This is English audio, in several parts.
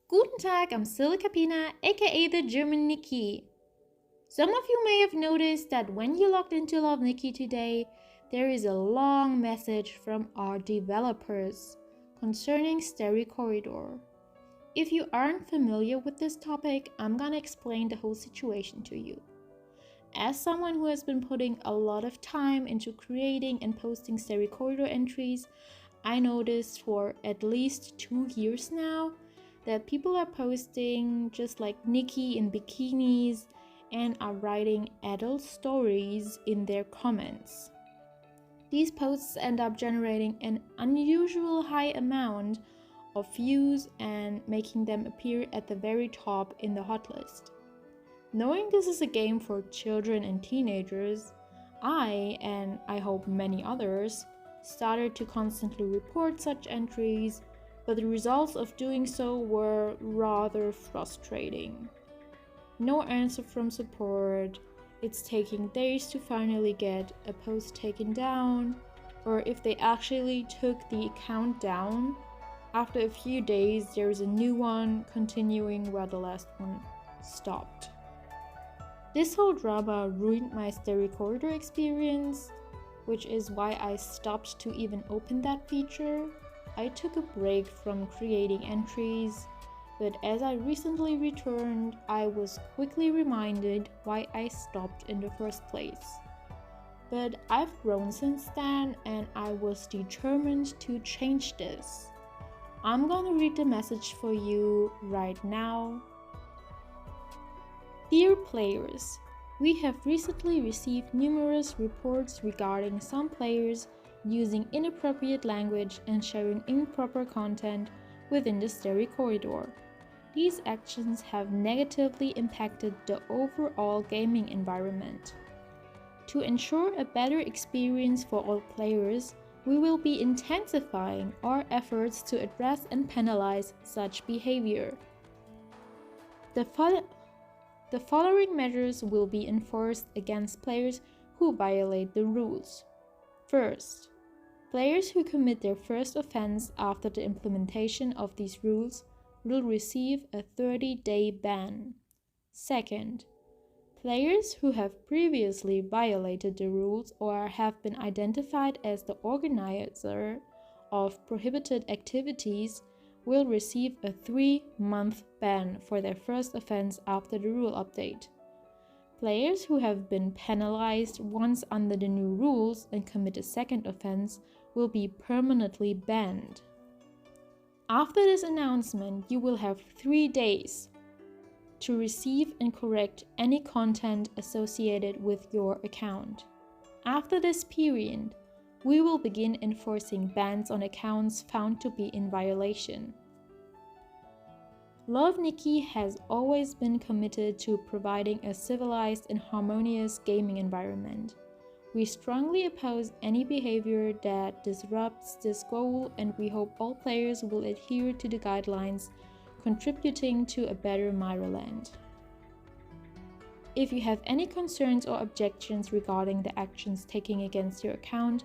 Guten Tag, I'm Silica Pina, aka the German Nikki. Some of you may have noticed that when you logged into Love Nikki today, there is a long message from our developers concerning Starry Corridor. If you aren't familiar with this topic, I'm gonna explain the whole situation to you. As someone who has been putting a lot of time into creating and posting Starry Corridor entries, I noticed for at least 2 years now that people are posting just like Nikki in bikinis and are writing adult stories in their comments. These posts end up generating an unusual high amount of views and making them appear at the very top in the hot list. Knowing this is a game for children and teenagers, I, and I hope many others, started to constantly report such entries, but the results of doing so were rather frustrating. No answer from support, it's taking days to finally get a post taken down, or if they actually took the account down, after a few days there is a new one continuing where the last one stopped. This whole drama ruined my Starry Corridor experience, which is why I stopped to even open that feature. I took a break from creating entries, but as I recently returned, I was quickly reminded why I stopped in the first place. But I've grown since then, and I was determined to change this. I'm gonna read the message for you right now. Dear players, we have recently received numerous reports regarding some players using inappropriate language and sharing improper content within the Starry Corridor. These actions have negatively impacted the overall gaming environment. To ensure a better experience for all players, we will be intensifying our efforts to address and penalize such behavior. The following measures will be enforced against players who violate the rules. First, players who commit their first offense after the implementation of these rules will receive a 30-day ban. Second, players who have previously violated the rules or have been identified as the organizer of prohibited activities will receive a 3-month ban for their first offense after the rule update. Players who have been penalized once under the new rules and commit a second offense will be permanently banned. After this announcement, you will have 3 days to receive and correct any content associated with your account. After this period, we will begin enforcing bans on accounts found to be in violation. Love Nikki has always been committed to providing a civilized and harmonious gaming environment. We strongly oppose any behavior that disrupts this goal, and we hope all players will adhere to the guidelines, contributing to a better Myroland. If you have any concerns or objections regarding the actions taken against your account,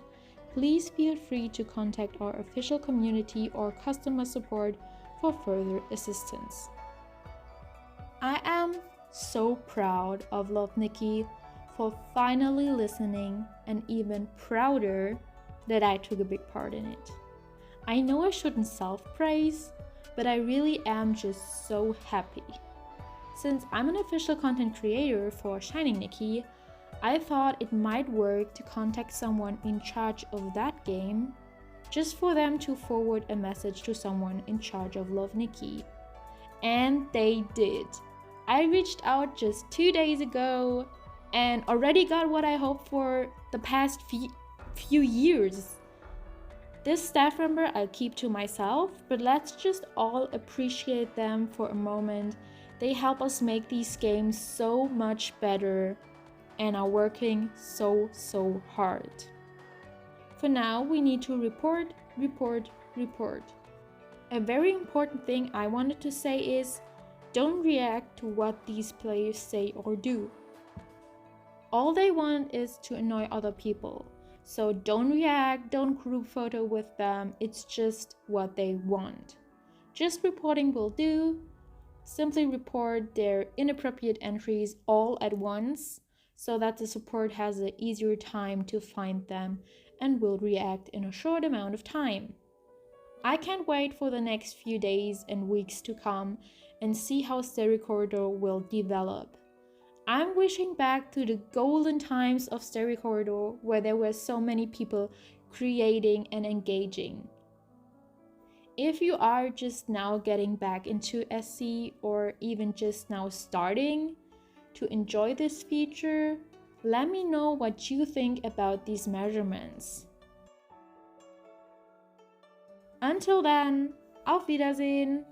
please feel free to contact our official community or customer support for further assistance. I am so proud of Love Nikki for finally listening, and even prouder that I took a big part in it. I know I shouldn't self-praise, but I really am just so happy. Since I'm an official content creator for Shining Nikki, I thought it might work to contact someone in charge of that game, just for them to forward a message to someone in charge of Love Nikki. And they did. I reached out just 2 days ago and already got what I hoped for the past few years. This staff member I'll keep to myself, but let's just all appreciate them for a moment. They help us make these games so much better and are working so hard. For now, we need to report. A very important thing I wanted to say is, don't react to what these players say or do. All they want is to annoy other people. So don't react, don't group photo with them, it's just what they want. Just reporting will do. Simply report their inappropriate entries all at once so that the support has an easier time to find them and will react in a short amount of time. I can't wait for the next few days and weeks to come and see how Starry Corridor will develop. I'm wishing back to the golden times of Starry Corridor where there were so many people creating and engaging. If you are just now getting back into SC or even just now starting to enjoy this feature, let me know what you think about these measurements. Until then, auf Wiedersehen!